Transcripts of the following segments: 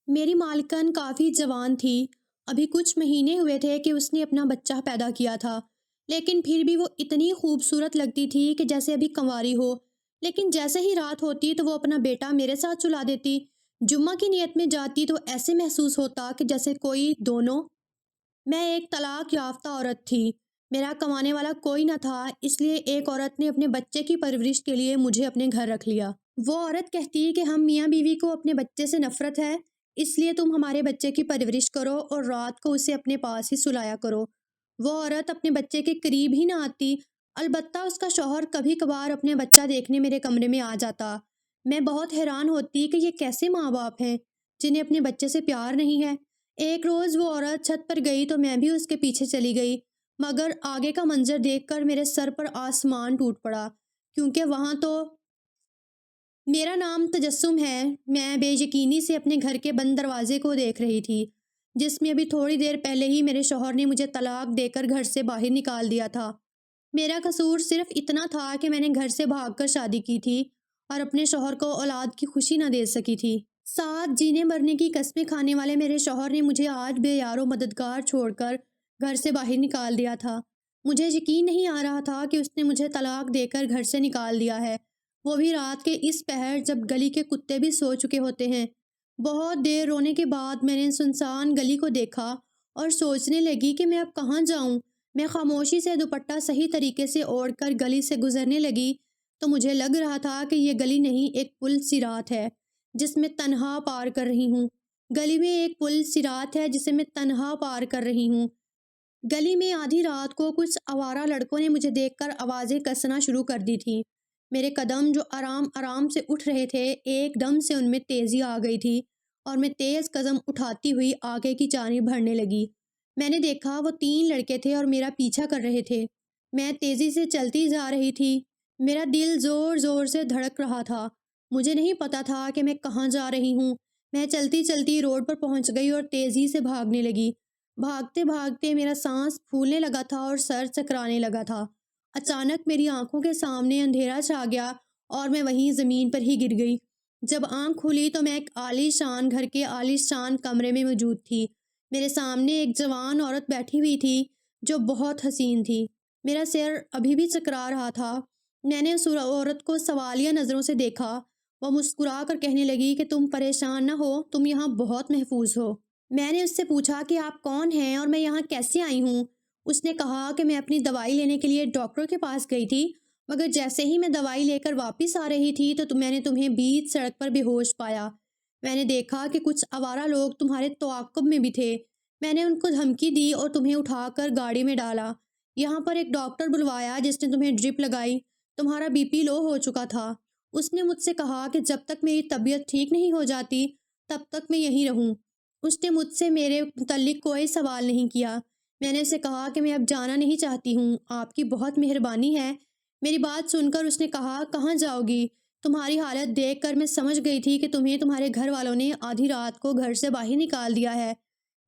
میری مالکن کافی جوان تھی۔ ابھی کچھ مہینے ہوئے تھے کہ اس نے اپنا بچہ پیدا کیا تھا، لیکن پھر بھی وہ اتنی خوبصورت لگتی تھی کہ جیسے ابھی کنواری ہو۔ لیکن جیسے ہی رات ہوتی تو وہ اپنا بیٹا میرے ساتھ سلا دیتی۔ جمعہ کی نیت میں جاتی تو ایسے محسوس ہوتا کہ جیسے کوئی دونوں۔ میں ایک طلاق یافتہ عورت تھی، میرا کمانے والا کوئی نہ تھا، اس لیے ایک عورت نے اپنے بچے کی پرورش کے لیے مجھے اپنے گھر رکھ لیا۔ وہ عورت کہتی کہ ہم میاں بیوی کو اپنے بچے سے نفرت ہے، اس لیے تم ہمارے بچے کی پرورش کرو اور رات کو اسے اپنے پاس ہی سلایا کرو۔ وہ عورت اپنے بچے کے قریب ہی نہ آتی، البتہ اس کا شوہر کبھی کبھار اپنے بچہ دیکھنے میرے کمرے میں آ جاتا۔ میں بہت حیران ہوتی کہ یہ کیسے ماں باپ ہیں جنہیں اپنے بچے سے پیار نہیں ہے۔ ایک روز وہ عورت چھت پر گئی تو میں بھی اس کے پیچھے چلی گئی، مگر آگے کا منظر دیکھ کر میرے سر پر آسمان ٹوٹ پڑا، کیونکہ وہاں تو میرا نام تجسم ہے۔ میں بے یقینی سے اپنے گھر کے بند دروازے کو دیکھ رہی تھی، جس میں ابھی تھوڑی دیر پہلے ہی میرے شوہر نے مجھے طلاق دے کر گھر سے باہر نکال دیا تھا۔ میرا قصور صرف اتنا تھا کہ میں نے گھر سے بھاگ کر شادی کی تھی اور اپنے شوہر کو اولاد کی خوشی نہ دے سکی تھی۔ ساتھ جینے مرنے کی قسمیں کھانے والے میرے شوہر نے مجھے آج بے یار و مددگار چھوڑ کر گھر سے باہر نکال دیا تھا۔ مجھے یقین نہیں آ رہا تھا کہ اس نے مجھے طلاق دے کر گھر سے نکال دیا ہے، وہ بھی رات کے اس پہر جب گلی کے کتے بھی سو چکے ہوتے ہیں۔ بہت دیر رونے کے بعد میں نے سنسان گلی کو دیکھا اور سوچنے لگی کہ میں اب کہاں جاؤں۔ میں خاموشی سے دوپٹہ صحیح طریقے سے اوڑھ کر گلی سے گزرنے لگی تو مجھے لگ رہا تھا کہ یہ گلی نہیں، ایک پل صراط ہے جس میں تنہا پار کر رہی ہوں۔ گلی میں ایک پل صراط ہے جسے میں تنہا پار کر رہی ہوں۔ گلی میں آدھی رات کو کچھ آوارہ لڑکوں نے مجھے دیکھ کر آوازیں کسنا شروع کر دی تھی۔ میرے قدم جو آرام آرام سے اٹھ رہے تھے، ایک دم سے ان میں تیزی آ گئی تھی اور میں تیز قدم اٹھاتی ہوئی آگے کی جانب بڑھنے لگی۔ میں نے دیکھا وہ 3 لڑکے تھے اور میرا پیچھا کر رہے تھے۔ میں تیزی سے چلتی جا رہی تھی، میرا دل زور زور سے دھڑک رہا تھا۔ مجھے نہیں پتا تھا کہ میں کہاں جا رہی ہوں۔ میں چلتی چلتی روڈ پر پہنچ گئی اور تیزی سے بھاگنے لگی۔ بھاگتے بھاگتے میرا سانس پھولنے لگا تھا اور سر چکرانے لگا تھا۔ اچانک میری آنکھوں کے سامنے اندھیرا چھا گیا اور میں وہیں زمین پر ہی گر گئی۔ جب آنکھ کھلی تو میں ایک عالی شان گھر کے عالی شان کمرے میں موجود تھی۔ میرے سامنے ایک جوان عورت بیٹھی ہوئی تھی جو بہت حسین تھی۔ میرا سر ابھی بھی چکرا رہا تھا۔ میں نے اس عورت کو سوالیہ نظروں سے دیکھا۔ وہ مسکرا کر کہنے لگی کہ تم پریشان نہ ہو، تم یہاں بہت محفوظ ہو۔ میں نے اس سے پوچھا کہ آپ کون ہیں اور میں یہاں کیسے آئی ہوں؟ اس نے کہا کہ میں اپنی دوائی لینے کے لیے ڈاکٹر کے پاس گئی تھی، مگر جیسے ہی میں دوائی لے کر واپس آ رہی تھی تو میں نے تمہیں بیچ سڑک پر بے ہوش پایا۔ میں نے دیکھا کہ کچھ آوارہ لوگ تمہارے تعاقب میں بھی تھے۔ میں نے ان کو دھمکی دی اور تمہیں اٹھا کر گاڑی میں ڈالا۔ یہاں پر ایک ڈاکٹر بلوایا جس نے تمہیں ڈرپ لگائی۔ تمہارا بی پی لو ہو چکا تھا۔ اس نے مجھ سے کہا کہ جب تک میری طبیعت ٹھیک نہیں ہو جاتی تب تک میں یہیں رہوں۔ اس نے مجھ سے میرے متعلق کوئی سوال نہیں کیا۔ میں نے اسے کہا کہ میں اب جانا نہیں چاہتی ہوں، آپ کی بہت مہربانی ہے۔ میری بات سن کر اس نے کہا کہاں جاؤ گی؟ تمہاری حالت دیکھ کر میں سمجھ گئی تھی کہ تمہیں تمہارے گھر والوں نے آدھی رات کو گھر سے باہر نکال دیا ہے،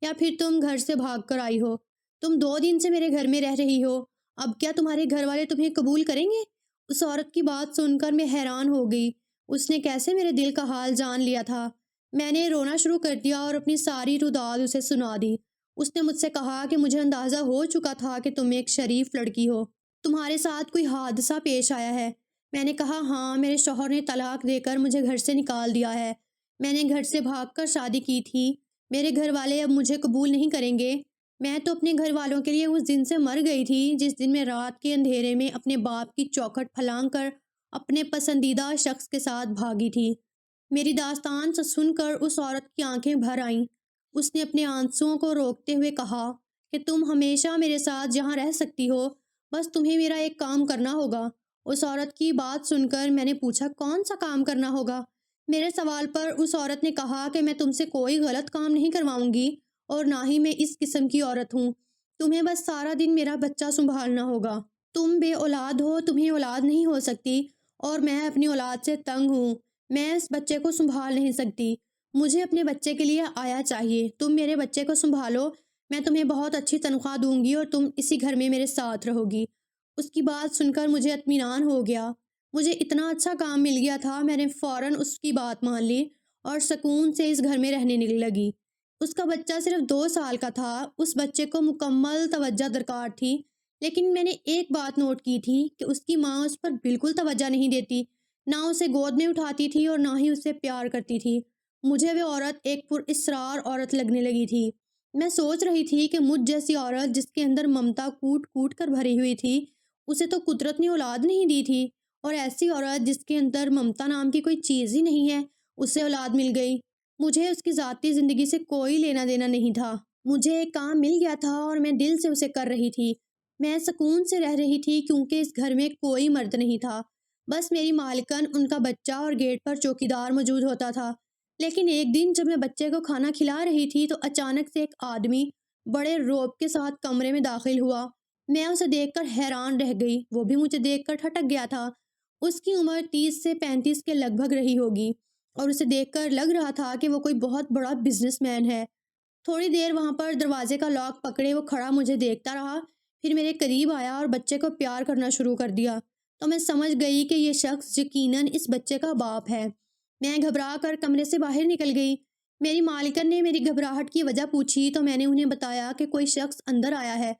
یا پھر تم گھر سے بھاگ کر آئی ہو۔ تم 2 دن سے میرے گھر میں رہ رہی ہو، اب کیا تمہارے گھر والے تمہیں قبول کریں گے؟ اس عورت کی بات سن کر میں حیران ہو گئی، اس نے کیسے میرے دل کا حال جان لیا تھا۔ میں نے رونا شروع کر دیا اور اپنی ساری روداد اسے سنا دی۔ اس نے مجھ سے کہا کہ مجھے اندازہ ہو چکا تھا کہ تم ایک شریف لڑکی ہو، تمہارے ساتھ کوئی حادثہ پیش آیا ہے۔ میں نے کہا ہاں، میرے شوہر نے طلاق دے کر مجھے گھر سے نکال دیا ہے۔ میں نے گھر سے بھاگ کر شادی کی تھی، میرے گھر والے اب مجھے قبول نہیں کریں گے۔ میں تو اپنے گھر والوں کے لیے اس دن سے مر گئی تھی جس دن میں رات کے اندھیرے میں اپنے باپ کی چوکھٹ پھلانگ کر اپنے پسندیدہ شخص کے ساتھ بھاگی تھی۔ میری داستان سن کر اس عورت کی آنکھیں بھر آئیں۔ اس نے اپنے آنسوؤں کو روکتے ہوئے کہا کہ تم ہمیشہ میرے ساتھ یہاں رہ سکتی ہو، بس تمہیں میرا ایک کام کرنا ہوگا۔ اس عورت کی بات سن کر میں نے پوچھا کون سا کام کرنا ہوگا؟ میرے سوال پر اس عورت نے کہا کہ میں تم سے کوئی غلط کام نہیں کرواؤں گی اور نہ ہی میں اس قسم کی عورت ہوں۔ تمہیں بس سارا دن میرا بچہ سنبھالنا ہوگا۔ تم بے اولاد ہو، تمہیں اولاد نہیں ہو سکتی اور میں اپنی اولاد سے تنگ ہوں۔ میں اس بچے کو سنبھال نہیں سکتی، مجھے اپنے بچے کے لیے آیا چاہیے۔ تم میرے بچے کو سنبھالو، میں تمہیں بہت اچھی تنخواہ دوں گی اور تم اسی گھر میں میرے ساتھ رہو گی۔ اس کی بات سن کر مجھے اطمینان ہو گیا۔ مجھے اتنا اچھا کام مل گیا تھا، میں نے فوراً اس کی بات مان لی اور سکون سے اس گھر میں رہنے لگی۔ اس کا بچہ صرف 2 سال کا تھا، اس بچے کو مکمل توجہ درکار تھی، لیکن میں نے ایک بات نوٹ کی تھی کہ اس کی ماں اس پر بالکل توجہ نہیں دیتی، نہ اسے گود میں اٹھاتی تھی اور نہ ہی اسے پیار کرتی تھی۔ مجھے وہ عورت ایک پر اسرار عورت لگنے لگی تھی۔ میں سوچ رہی تھی کہ مجھ جیسی عورت جس کے اندر ممتا کوٹ کوٹ کر بھری ہوئی تھی، اسے تو قدرت نے اولاد نہیں دی تھی، اور ایسی عورت جس کے اندر ممتا نام کی کوئی چیز ہی نہیں ہے، اسے اولاد مل گئی۔ مجھے اس کی ذاتی زندگی سے کوئی لینا دینا نہیں تھا۔ مجھے ایک کام مل گیا تھا اور میں دل سے اسے کر رہی تھی۔ میں سکون سے رہ رہی تھی کیونکہ اس گھر میں کوئی مرد نہیں تھا، بس میری مالکن، ان کا بچہ اور گیٹ پر چوکیدار موجود ہوتا تھا۔ لیکن ایک دن جب میں بچے کو کھانا کھلا رہی تھی تو اچانک سے ایک آدمی بڑے روب کے ساتھ کمرے میں داخل ہوا۔ میں اسے دیکھ کر حیران رہ گئی، وہ بھی مجھے دیکھ کر ٹھٹک گیا تھا۔ اس کی عمر 30 سے 35 کے لگ بھگ رہی ہوگی، اور اسے دیکھ کر لگ رہا تھا کہ وہ کوئی بہت بڑا بزنس مین ہے۔ تھوڑی دیر وہاں پر دروازے کا لاک پکڑے وہ کھڑا مجھے دیکھتا رہا، پھر میرے قریب آیا اور بچے کو پیار کرنا شروع کر دیا۔ تو میں سمجھ گئی کہ یہ شخص یقیناً اس بچے کا باپ ہے۔ میں گھبرا کر کمرے سے باہر نکل گئی۔ میری مالکن نے میری گھبراہٹ کی وجہ پوچھی تو میں نے انہیں بتایا کہ کوئی شخص اندر آیا ہے۔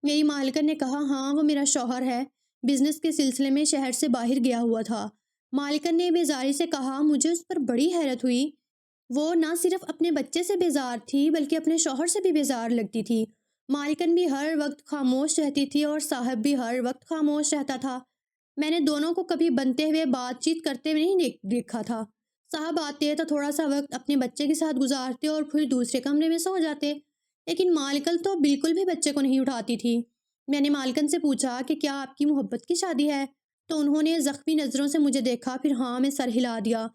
میری مالکن نے کہا، ہاں وہ میرا شوہر ہے، بزنس کے سلسلے میں شہر سے باہر گیا ہوا تھا۔ مالکن نے بیزاری سے کہا۔ مجھے اس پر بڑی حیرت ہوئی۔ وہ نہ صرف اپنے بچے سے بیزار تھی بلکہ اپنے شوہر سے بھی بیزار لگتی تھی۔ مالکن بھی ہر وقت خاموش رہتی تھی اور صاحب بھی ہر وقت خاموش رہتا تھا۔ میں نے دونوں کو کبھی بنتے ہوئے بات چیت کرتے ہوئے نہیں دیکھا تھا۔ صاحب آتے تو تھوڑا سا وقت اپنے بچے کے ساتھ گزارتے اور پھر دوسرے کمرے میں سو جاتے، لیکن مالکن تو بالکل بھی بچے کو نہیں اٹھاتی تھی۔ میں نے مالکن سے پوچھا کہ کیا آپ کی محبت کی شادی ہے؟ تو انہوں نے زخمی نظروں سے مجھے دیکھا، پھر ہاں میں سر ہلا دیا۔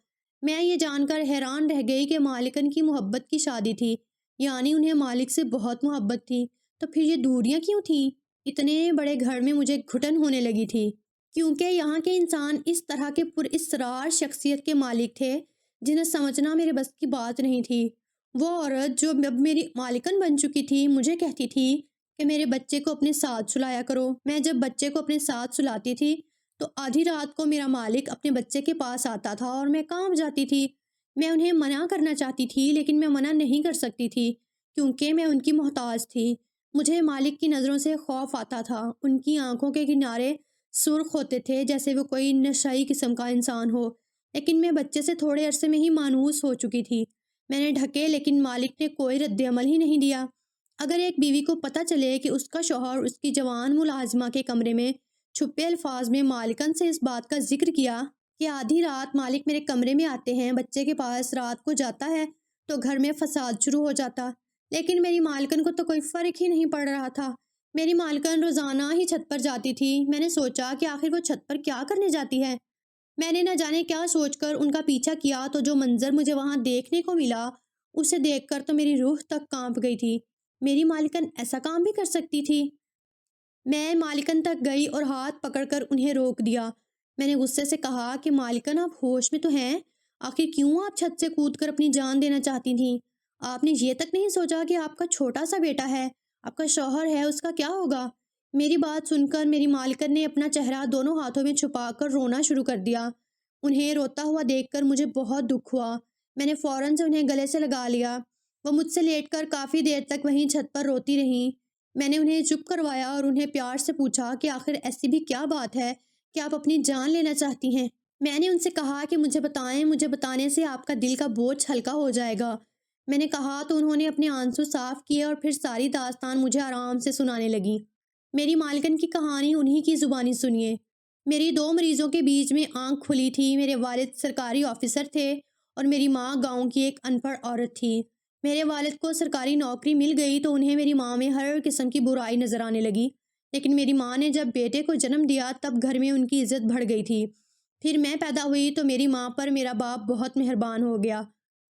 میں یہ جان کر حیران رہ گئی کہ مالکن کی محبت کی شادی تھی، یعنی انہیں مالک سے بہت محبت تھی۔ تو پھر یہ دوریاں کیوں تھیں؟ اتنے بڑے گھر میں مجھے گھٹن ہونے لگی تھی، کیونکہ یہاں کے انسان اس طرح کے پر اسرار شخصیت کے مالک تھے جنہیں سمجھنا میرے بس کی بات نہیں تھی۔ وہ عورت جو اب میری مالکن بن چکی تھی مجھے کہتی تھی کہ میرے بچے کو اپنے ساتھ سلایا کرو۔ میں جب بچے کو اپنے ساتھ سلاتی تھی تو آدھی رات کو میرا مالک اپنے بچے کے پاس آتا تھا اور میں کانپ جاتی تھی۔ میں انہیں منع کرنا چاہتی تھی لیکن میں منع نہیں کر سکتی تھی کیونکہ میں ان کی محتاج تھی۔ مجھے مالک کی نظروں سے خوف آتا تھا، ان کی آنکھوں کے کنارے سرخ ہوتے تھے جیسے وہ کوئی نشئی قسم کا انسان ہو، لیکن میں بچے سے تھوڑے عرصے میں ہی مانوس ہو چکی تھی۔ میں نے ڈھکے لیکن مالک نے کوئی رد عمل ہی نہیں دیا۔ اگر ایک بیوی کو پتہ چلے کہ اس کا شوہر اس کی جوان ملازمہ کے کمرے میں چھپے الفاظ میں مالکن سے اس بات کا ذکر کیا کہ آدھی رات مالک میرے کمرے میں آتے ہیں، بچے کے پاس رات کو جاتا ہے، تو گھر میں فساد شروع ہو جاتا۔ لیکن میری مالکن کو تو کوئی فرق ہی نہیں پڑ رہا تھا۔ میری مالکن روزانہ ہی چھت پر جاتی تھی۔ میں نے سوچا کہ آخر وہ چھت پر کیا کرنے جاتی ہے۔ میں نے نہ جانے کیا سوچ کر ان کا پیچھا کیا تو جو منظر مجھے وہاں دیکھنے کو ملا اسے دیکھ کر تو میری روح تک کانپ گئی تھی۔ میری مالکن ایسا کام بھی کر سکتی تھی؟ میں مالکن تک گئی اور ہاتھ پکڑ کر انہیں روک دیا۔ میں نے غصے سے کہا کہ مالکن آپ ہوش میں تو ہیں؟ آخر کیوں آپ چھت سے کود کر اپنی جان دینا چاہتی تھیں؟ آپ نے یہ تک نہیں سوچا کہ آپ کا چھوٹا سا بیٹا ہے، آپ کا شوہر ہے، اس کا کیا ہوگا؟ میری بات سن کر میری مالکن نے اپنا چہرہ دونوں ہاتھوں میں چھپا کر رونا شروع کر دیا۔ انہیں روتا ہوا دیکھ کر مجھے بہت دکھ ہوا۔ میں نے فوراً سے انہیں گلے سے لگا لیا۔ وہ مجھ سے لیٹ کر کافی دیر تک وہیں چھت پر روتی رہیں۔ میں نے انہیں چپ کروایا اور انہیں پیار سے پوچھا کہ آخر ایسی بھی کیا بات ہے کہ آپ اپنی جان لینا چاہتی ہیں؟ میں نے ان سے کہا کہ مجھے بتائیں، مجھے بتانے سے آپ کا دل کا بوجھ ہلکا ہو جائے گا۔ میں نے کہا تو انہوں نے اپنے آنسو صاف کیے اور پھر ساری داستان مجھے آرام سے سنانے لگی۔ میری مالکن کی کہانی انہی کی زبانی سنیے۔ میری 2 مریضوں کے بیچ میں آنکھ کھلی تھی۔ میرے والد سرکاری آفیسر تھے اور میری ماں گاؤں کی ایک ان پڑھ عورت تھی۔ میرے والد کو سرکاری نوکری مل گئی تو انہیں میری ماں میں ہر قسم کی برائی نظر آنے لگی، لیکن میری ماں نے جب بیٹے کو جنم دیا تب گھر میں ان کی عزت بڑھ گئی تھی۔ پھر میں پیدا ہوئی تو میری ماں پر میرا باپ بہت مہربان ہو گیا۔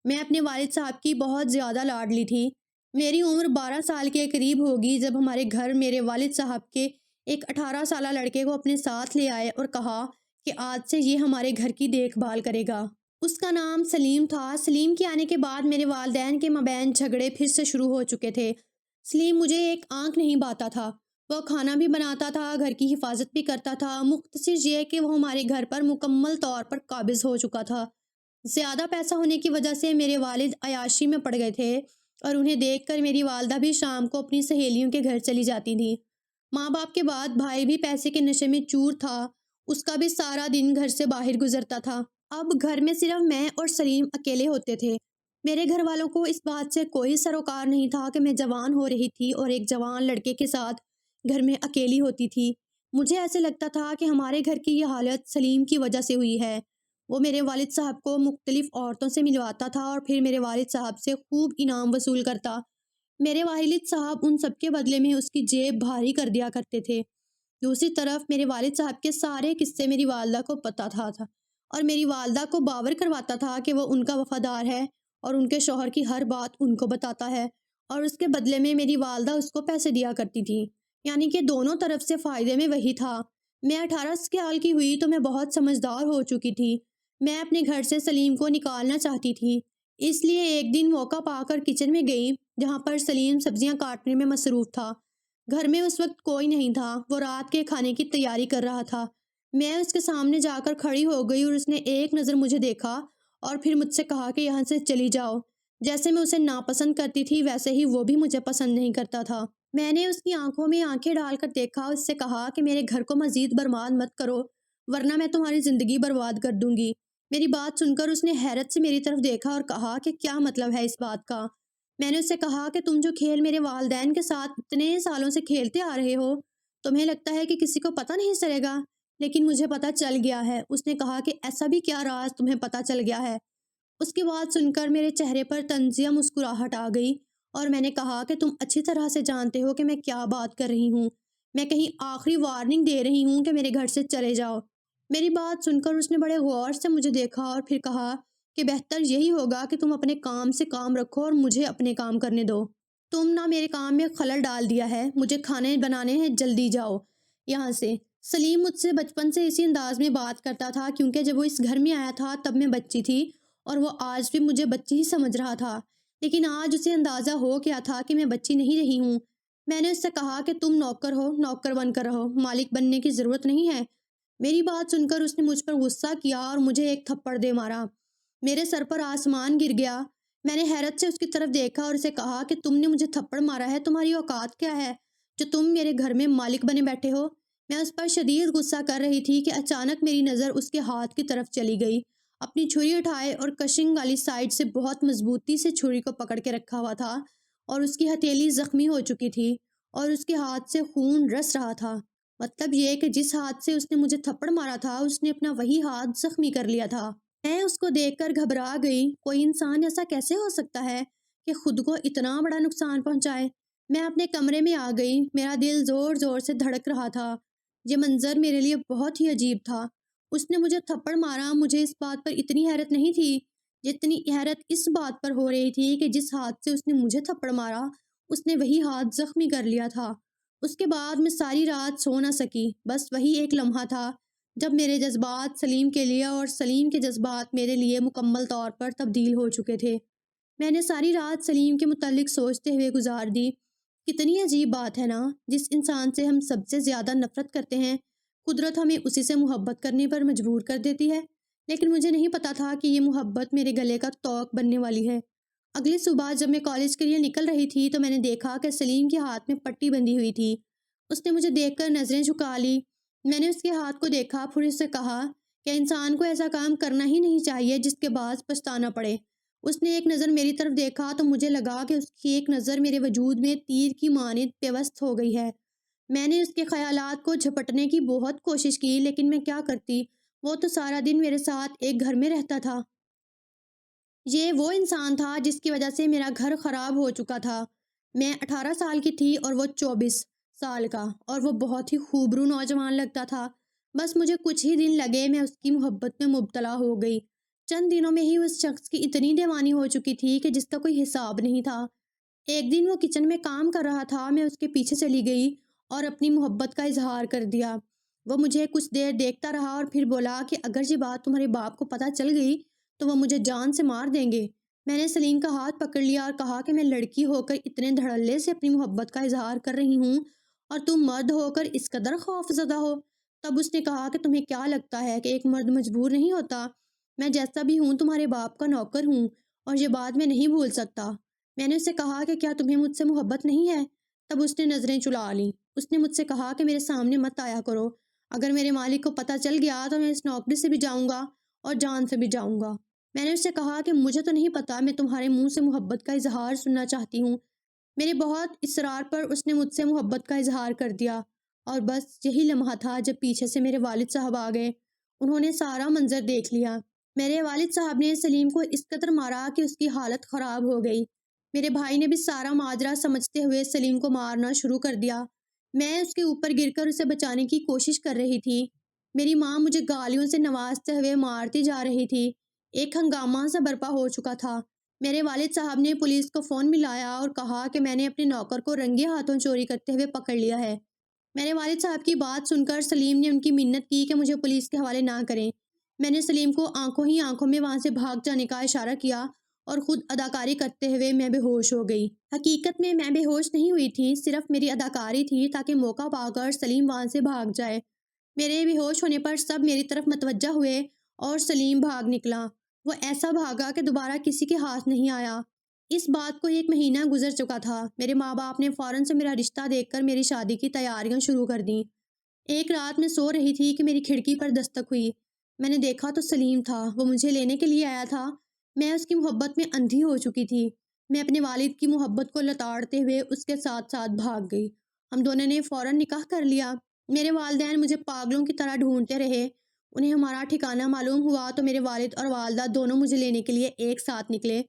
میں اپنے والد صاحب کی بہت زیادہ لاڈلی تھی۔ میری عمر 12 سال کے قریب ہوگی جب ہمارے گھر میرے والد صاحب کے ایک 18 سالہ لڑکے کو اپنے ساتھ لے آئے اور کہا کہ آج سے یہ ہمارے گھر کی دیکھ بھال کرے گا۔ اس کا نام سلیم تھا۔ سلیم کے آنے کے بعد میرے والدین کے مابین جھگڑے پھر سے شروع ہو چکے تھے۔ سلیم مجھے ایک آنکھ نہیں باتا تھا۔ وہ کھانا بھی بناتا تھا، گھر کی حفاظت بھی کرتا تھا، مختصر یہ کہ وہ ہمارے گھر پر مکمل طور پر قابض ہو چکا تھا۔ زیادہ پیسہ ہونے کی وجہ سے میرے والد عیاشی میں پڑ گئے تھے اور انہیں دیکھ کر میری والدہ بھی شام کو اپنی سہیلیوں کے گھر چلی جاتی تھیں۔ ماں باپ کے بعد بھائی بھی پیسے کے نشے میں چور تھا، اس کا بھی سارا دن گھر سے باہر گزرتا تھا۔ اب گھر میں صرف میں اور سلیم اکیلے ہوتے تھے۔ میرے گھر والوں کو اس بات سے کوئی سروکار نہیں تھا کہ میں جوان ہو رہی تھی اور ایک جوان لڑکے کے ساتھ گھر میں اکیلی ہوتی تھی۔ مجھے ایسے لگتا تھا کہ ہمارے گھر کی یہ حالت سلیم کی وجہ سے ہوئی ہے۔ وہ میرے والد صاحب کو مختلف عورتوں سے ملواتا تھا اور پھر میرے والد صاحب سے خوب انعام وصول کرتا۔ میرے والد صاحب ان سب کے بدلے میں اس کی جیب بھاری کر دیا کرتے تھے۔ دوسری طرف میرے والد صاحب کے سارے قصے میری والدہ کو پتہ تھا اور میری والدہ کو باور کرواتا تھا کہ وہ ان کا وفادار ہے اور ان کے شوہر کی ہر بات ان کو بتاتا ہے، اور اس کے بدلے میں میری والدہ اس کو پیسے دیا کرتی تھی، یعنی کہ دونوں طرف سے فائدے میں وہی تھا۔ میں 18 سال کی ہوئی تو میں بہت سمجھدار ہو چکی تھی۔ میں اپنے گھر سے سلیم کو نکالنا چاہتی تھی، اس لیے ایک دن موقع پا کر کچن میں گئی جہاں پر سلیم سبزیاں کاٹنے میں مصروف تھا۔ گھر میں اس وقت کوئی نہیں تھا، وہ رات کے کھانے کی تیاری کر رہا تھا۔ میں اس کے سامنے جا کر کھڑی ہو گئی اور اس نے ایک نظر مجھے دیکھا اور پھر مجھ سے کہا کہ یہاں سے چلی جاؤ۔ جیسے میں اسے ناپسند کرتی تھی ویسے ہی وہ بھی مجھے پسند نہیں کرتا تھا۔ میں نے اس کی آنکھوں میں آنکھیں ڈال کر دیکھا، اس سے کہا کہ میرے گھر کو مزید برباد مت کرو ورنہ میں تمہاری زندگی برباد کر دوں گی۔ میری بات سن کر اس نے حیرت سے میری طرف دیکھا اور کہا کہ کیا مطلب ہے اس بات کا؟ میں نے اس سے کہا کہ تم جو کھیل میرے والدین کے ساتھ اتنے سالوں سے کھیلتے آ رہے ہو، تمہیں لگتا ہے کہ کسی کو پتہ نہیں چلے گا، لیکن مجھے پتہ چل گیا ہے۔ اس نے کہا کہ ایسا بھی کیا راز تمہیں پتہ چل گیا ہے؟ اس کی بات سن کر میرے چہرے پر طنزیہ مسکراہٹ آ گئی اور میں نے کہا کہ تم اچھی طرح سے جانتے ہو کہ میں کیا بات کر رہی ہوں۔ میں کہیں آخری وارننگ دے رہی ہوں کہ میرے گھر سے چلے جاؤ۔ میری بات سن کر اس نے بڑے غور سے مجھے دیکھا اور پھر کہا کہ بہتر یہی ہوگا کہ تم اپنے کام سے کام رکھو اور مجھے اپنے کام کرنے دو۔ تم نے میرے کام میں خلل ڈال دیا ہے، مجھے کھانے بنانے ہیں، جلدی جاؤ یہاں سے۔ سلیم مجھ سے بچپن سے اسی انداز میں بات کرتا تھا کیونکہ جب وہ اس گھر میں آیا تھا تب میں بچی تھی اور وہ آج بھی مجھے بچی ہی سمجھ رہا تھا، لیکن آج اسے اندازہ ہو گیا تھا کہ میں بچی نہیں رہی ہوں۔ میں نے اس سے کہا کہ تم نوکر ہو، نوکر بن کر رہو، مالک بننے کی ضرورت نہیں ہے۔ میری بات سن کر اس نے مجھ پر غصہ کیا اور مجھے ایک تھپڑ دے مارا۔ میرے سر پر آسمان گر گیا۔ میں نے حیرت سے اس کی طرف دیکھا اور اسے کہا کہ تم نے مجھے تھپڑ مارا ہے، تمہاری اوقات کیا ہے جو تم میرے گھر میں مالک بنے بیٹھے ہو؟ میں اس پر شدید غصہ کر رہی تھی کہ اچانک میری نظر اس کے ہاتھ کی طرف چلی گئی۔ اپنی چھری اٹھائے اور کشنگ والی سائڈ سے بہت مضبوطی سے چھری کو پکڑ کے رکھا ہوا تھا اور اس کی ہتھیلی زخمی ہو چکی تھی اور اس کے ہاتھ سے خون رس رہا تھا۔ مطلب یہ کہ جس ہاتھ سے اس نے مجھے تھپڑ مارا تھا اس نے اپنا وہی ہاتھ زخمی کر لیا تھا۔ میں اس کو دیکھ کر گھبرا گئی۔ کوئی انسان ایسا کیسے ہو سکتا ہے کہ خود کو اتنا بڑا نقصان پہنچائے؟ میں اپنے کمرے میں آ گئی، میرا دل زور زور سے دھڑک رہا تھا۔ یہ منظر میرے لیے بہت ہی عجیب تھا۔ اس نے مجھے تھپڑ مارا، مجھے اس بات پر اتنی حیرت نہیں تھی جتنی حیرت اس بات پر ہو رہی تھی کہ جس ہاتھ سے اس نے مجھے تھپڑ مارا اس نے وہی ہاتھ زخمی کر لیا تھا۔ اس کے بعد میں ساری رات سو نہ سکی، بس وہی ایک لمحہ تھا جب میرے جذبات سلیم کے لیے اور سلیم کے جذبات میرے لیے مکمل طور پر تبدیل ہو چکے تھے۔ میں نے ساری رات سلیم کے متعلق سوچتے ہوئے گزار دی۔ کتنی عجیب بات ہے نا، جس انسان سے ہم سب سے زیادہ نفرت کرتے ہیں قدرت ہمیں اسی سے محبت کرنے پر مجبور کر دیتی ہے، لیکن مجھے نہیں پتا تھا کہ یہ محبت میرے گلے کا توق بننے والی ہے۔ اگلی صبح جب میں کالج کے لیے نکل رہی تھی تو میں نے دیکھا کہ سلیم کے ہاتھ میں پٹی بندھی ہوئی تھی۔ اس نے مجھے دیکھ کر نظریں جھکا لی۔ میں نے اس کے ہاتھ کو دیکھا، پھر اس سے کہا کہ انسان کو ایسا کام کرنا ہی نہیں چاہیے جس کے بعد پچھتانا پڑے۔ اس نے ایک نظر میری طرف دیکھا تو مجھے لگا کہ اس کی ایک نظر میرے وجود میں تیر کی مانند پیوست ہو گئی ہے۔ میں نے اس کے خیالات کو جھپٹنے کی بہت کوشش کی، لیکن میں کیا کرتی، وہ تو سارا دن میرے ساتھ ایک گھر میں رہتا تھا۔ یہ وہ انسان تھا جس کی وجہ سے میرا گھر خراب ہو چکا تھا۔ میں 18 سال کی تھی اور وہ 24 سال کا، اور وہ بہت ہی خوبرو نوجوان لگتا تھا۔ بس مجھے کچھ ہی دن لگے، میں اس کی محبت میں مبتلا ہو گئی۔ چند دنوں میں ہی اس شخص کی اتنی دیوانی ہو چکی تھی کہ جس کا کوئی حساب نہیں تھا۔ ایک دن وہ کچن میں کام کر رہا تھا، میں اس کے پیچھے چلی گئی اور اپنی محبت کا اظہار کر دیا۔ وہ مجھے کچھ دیر دیکھتا رہا اور پھر بولا کہ اگر یہ بات تمہارے باپ کو پتہ چل گئی تو وہ مجھے جان سے مار دیں گے۔ میں نے سلیم کا ہاتھ پکڑ لیا اور کہا کہ میں لڑکی ہو کر اتنے دھڑلے سے اپنی محبت کا اظہار کر رہی ہوں اور تم مرد ہو کر اس قدر خوف زدہ ہو۔ تب اس نے کہا کہ تمہیں کیا لگتا ہے کہ ایک مرد مجبور نہیں ہوتا میں جیسا بھی ہوں تمہارے باپ کا نوکر ہوں اور یہ بات میں نہیں بھول سکتا۔ میں نے اسے کہا کہ کیا تمہیں مجھ سے محبت نہیں ہے؟ تب اس نے نظریں چلا لیں۔ اس نے مجھ سے کہا کہ میرے سامنے مت آیا کرو، اگر میرے مالک کو پتہ چل گیا تو میں اس نوکری سے بھی جاؤں گا اور جان سے بھی جاؤں گا۔ میں نے اس سے کہا کہ مجھے تو نہیں پتا، میں تمہارے منہ سے محبت کا اظہار سننا چاہتی ہوں۔ میرے بہت اصرار پر اس نے مجھ سے محبت کا اظہار کر دیا، اور بس یہی لمحہ تھا جب پیچھے سے میرے والد صاحب آ گئے۔ انہوں نے سارا منظر دیکھ لیا۔ میرے والد صاحب نے سلیم کو اس قدر مارا کہ اس کی حالت خراب ہو گئی۔ میرے بھائی نے بھی سارا ماجرا سمجھتے ہوئے سلیم کو مارنا شروع کر دیا۔ میں اس کے اوپر گر کر اسے بچانے کی کوشش کر رہی تھی۔ میری ماں مجھے گالیوں سے نوازتے ہوئے مارتی جا رہی تھی۔ ایک ہنگامہ سا برپا ہو چکا تھا۔ میرے والد صاحب نے پولیس کو فون ملایا اور کہا کہ میں نے اپنے نوکر کو رنگے ہاتھوں چوری کرتے ہوئے پکڑ لیا ہے۔ میرے والد صاحب کی بات سن کر سلیم نے ان کی منت کی کہ مجھے پولیس کے حوالے نہ کریں۔ میں نے سلیم کو آنکھوں ہی آنکھوں میں وہاں سے بھاگ جانے کا اشارہ کیا اور خود اداکاری کرتے ہوئے میں بے ہوش ہو گئی۔ حقیقت میں بے ہوش نہیں ہوئی تھی، صرف میری اداکاری تھی تاکہ موقع پا کر سلیم وہاں سے بھاگ جائے۔ میرے بے ہوش ہونے پر سب میری طرف متوجہ ہوئے اور سلیم بھاگ نکلا۔ وہ ایسا بھاگا کہ دوبارہ کسی کے ہاتھ نہیں آیا۔ اس بات کو 1 مہینہ گزر چکا تھا۔ میرے ماں باپ نے فوراً سے میرا رشتہ دیکھ کر میری شادی کی تیاریاں شروع کر دیں۔ ایک رات میں سو رہی تھی کہ میری کھڑکی پر دستک ہوئی۔ میں نے دیکھا تو سلیم تھا، وہ مجھے لینے کے لیے آیا تھا۔ میں اس کی محبت میں اندھی ہو چکی تھی۔ میں اپنے والد کی محبت کو لتاڑتے ہوئے اس کے ساتھ ساتھ بھاگ گئی۔ ہم دونوں نے فوراً نکاح کر لیا۔ میرے والدین مجھے پاگلوں کی طرح ڈھونڈتے رہے۔ انہیں ہمارا ٹھکانہ معلوم ہوا تو میرے والد اور والدہ دونوں مجھے لینے کے لیے ایک ساتھ نکلے،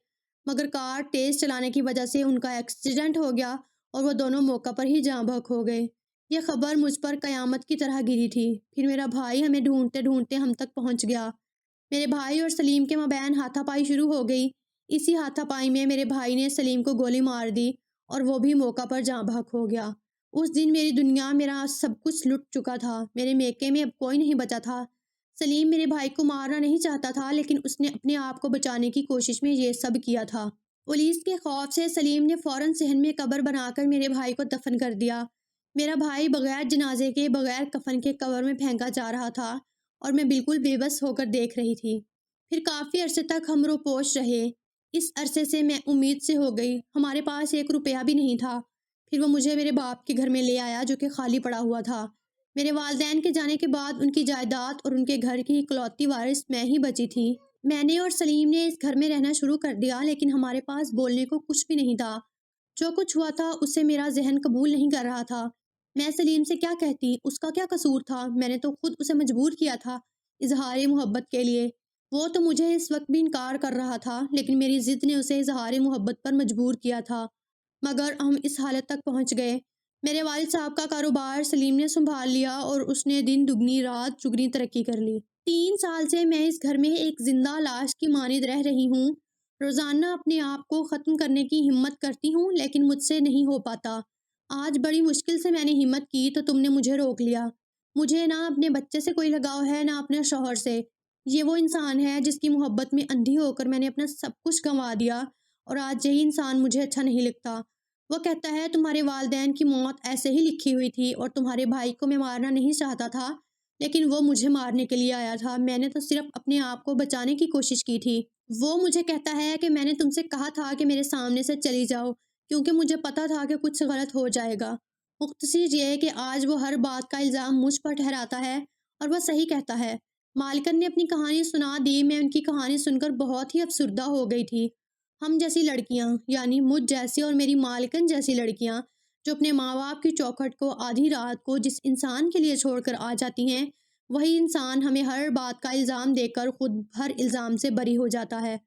مگر کار تیز چلانے کی وجہ سے ان کا ایکسیڈنٹ ہو گیا اور وہ دونوں موقع پر ہی جاں بحق ہو گئے۔ یہ خبر مجھ پر قیامت کی طرح گری تھی۔ پھر میرا بھائی ہمیں ڈھونڈتے ڈھونڈتے ہم تک پہنچ گیا۔ میرے بھائی اور سلیم کے مابین ہاتھا پائی شروع ہو گئی۔ اسی ہاتھا پائی میں میرے بھائی نے سلیم کو گولی مار دی اور وہ بھی موقع پر جاں بحق ہو گیا۔ اس دن میری دنیا، میرا سب کچھ لٹ چکا تھا۔ میرے میکے میں اب کوئی نہیں بچا تھا۔ سلیم میرے بھائی کو مارنا نہیں چاہتا تھا، لیکن اس نے اپنے آپ کو بچانے کی کوشش میں یہ سب کیا تھا۔ پولیس کے خوف سے سلیم نے فوراً صحن میں قبر بنا کر میرے بھائی کو دفن کر دیا۔ میرا بھائی بغیر جنازے کے، بغیر کفن کے قبر میں پھینکا جا رہا تھا اور میں بالکل بے بس ہو کر دیکھ رہی تھی۔ پھر کافی عرصے تک ہم روپوش رہے۔ اس عرصے سے میں امید سے ہو گئی۔ ہمارے پاس 1 روپیہ بھی نہیں تھا۔ پھر وہ مجھے میرے باپ کے گھر میں لے آیا جو کہ خالی پڑا ہوا تھا۔ میرے والدین کے جانے کے بعد ان کی جائیداد اور ان کے گھر کی اکلوتی وارث میں ہی بچی تھی۔ میں نے اور سلیم نے اس گھر میں رہنا شروع کر دیا، لیکن ہمارے پاس بولنے کو کچھ بھی نہیں تھا۔ جو کچھ ہوا تھا اسے میرا ذہن قبول نہیں کر رہا تھا۔ میں سلیم سے کیا کہتی؟ اس کا کیا قصور تھا؟ میں نے تو خود اسے مجبور کیا تھا اظہار محبت کے لیے۔ وہ تو مجھے اس وقت بھی انکار کر رہا تھا، لیکن میری ضد نے اسے اظہار محبت پر مجبور کیا تھا۔ مگر ہم اس حالت تک پہنچ گئے۔ میرے والد صاحب کا کاروبار سلیم نے سنبھال لیا اور اس نے دن دگنی رات چگنی ترقی کر لی۔ 3 سال سے میں اس گھر میں ایک زندہ لاش کی مانند رہ رہی ہوں۔ روزانہ اپنے آپ کو ختم کرنے کی ہمت کرتی ہوں، لیکن مجھ سے نہیں ہو پاتا۔ آج بڑی مشکل سے میں نے ہمت کی تو تم نے مجھے روک لیا۔ مجھے نہ اپنے بچے سے کوئی لگاؤ ہے، نہ اپنے شوہر سے۔ یہ وہ انسان ہے جس کی محبت میں اندھی ہو کر میں نے اپنا سب کچھ گنوا دیا، اور آج یہی انسان مجھے اچھا نہیں لگتا۔ وہ کہتا ہے تمہارے والدین کی موت ایسے ہی لکھی ہوئی تھی اور تمہارے بھائی کو میں مارنا نہیں چاہتا تھا، لیکن وہ مجھے مارنے کے لیے آیا تھا۔ میں نے تو صرف اپنے آپ کو بچانے کی کوشش کی تھی۔ وہ مجھے کہتا ہے کہ میں نے تم سے کہا تھا کہ میرے سامنے سے چلی جاؤ، کیونکہ مجھے پتا تھا کہ کچھ غلط ہو جائے گا۔ مختصر یہ کہ آج وہ ہر بات کا الزام مجھ پر ٹھہراتا ہے، اور وہ صحیح کہتا ہے۔ مالکن نے اپنی کہانی سنا دی۔ میں ان کی کہانی سن کر بہت ہی افسردہ ہو گئی تھی۔ ہم جیسی لڑکیاں، یعنی مجھ جیسی اور میری مالکن جیسی لڑکیاں، جو اپنے ماں باپ کی چوکھٹ کو آدھی رات کو جس انسان کے لیے چھوڑ کر آ جاتی ہیں، وہی انسان ہمیں ہر بات کا الزام دے کر خود ہر الزام سے بری ہو جاتا ہے۔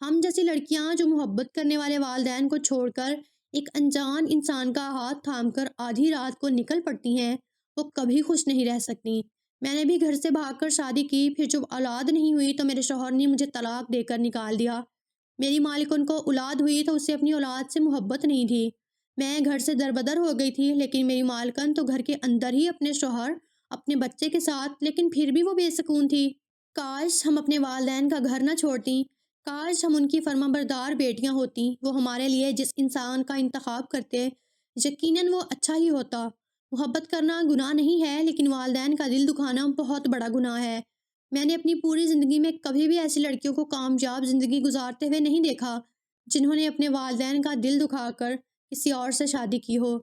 ہم جیسی لڑکیاں جو محبت کرنے والے والدین کو چھوڑ کر ایک انجان انسان کا ہاتھ تھام کر آدھی رات کو نکل پڑتی ہیں، وہ کبھی خوش نہیں رہ سکتی۔ میں نے بھی گھر سے بھاگ کر شادی کی، پھر جب اولاد نہیں ہوئی تو میرے شوہر نے مجھے طلاق دے کر نکال دیا۔ میری مالکن کو اولاد ہوئی تو اسے اپنی اولاد سے محبت نہیں تھی۔ میں گھر سے دربدر ہو گئی تھی، لیکن میری مالکن تو گھر کے اندر ہی اپنے شوہر، اپنے بچے کے ساتھ، لیکن پھر بھی وہ بے سکون تھی۔ کاش ہم اپنے والدین کا گھر نہ چھوڑتیں، کاش ہم ان کی فرمانبردار بیٹیاں ہوتیں۔ وہ ہمارے لیے جس انسان کا انتخاب کرتے، یقیناً وہ اچھا ہی ہوتا۔ محبت کرنا گناہ نہیں ہے، لیکن والدین کا دل دکھانا بہت بڑا گناہ ہے۔ میں نے اپنی پوری زندگی میں کبھی بھی ایسی لڑکیوں کو کامیاب زندگی گزارتے ہوئے نہیں دیکھا جنہوں نے اپنے والدین کا دل دکھا کر کسی اور سے شادی کی ہو۔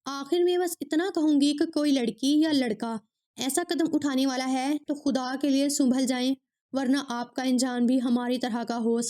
آخر میں بس اتنا کہوں گی کہ کوئی لڑکی یا لڑکا ایسا قدم اٹھانے والا ہے تو خدا کے لیے سنبھل جائیں، ورنہ آپ کا انجام بھی ہماری طرح کا ہو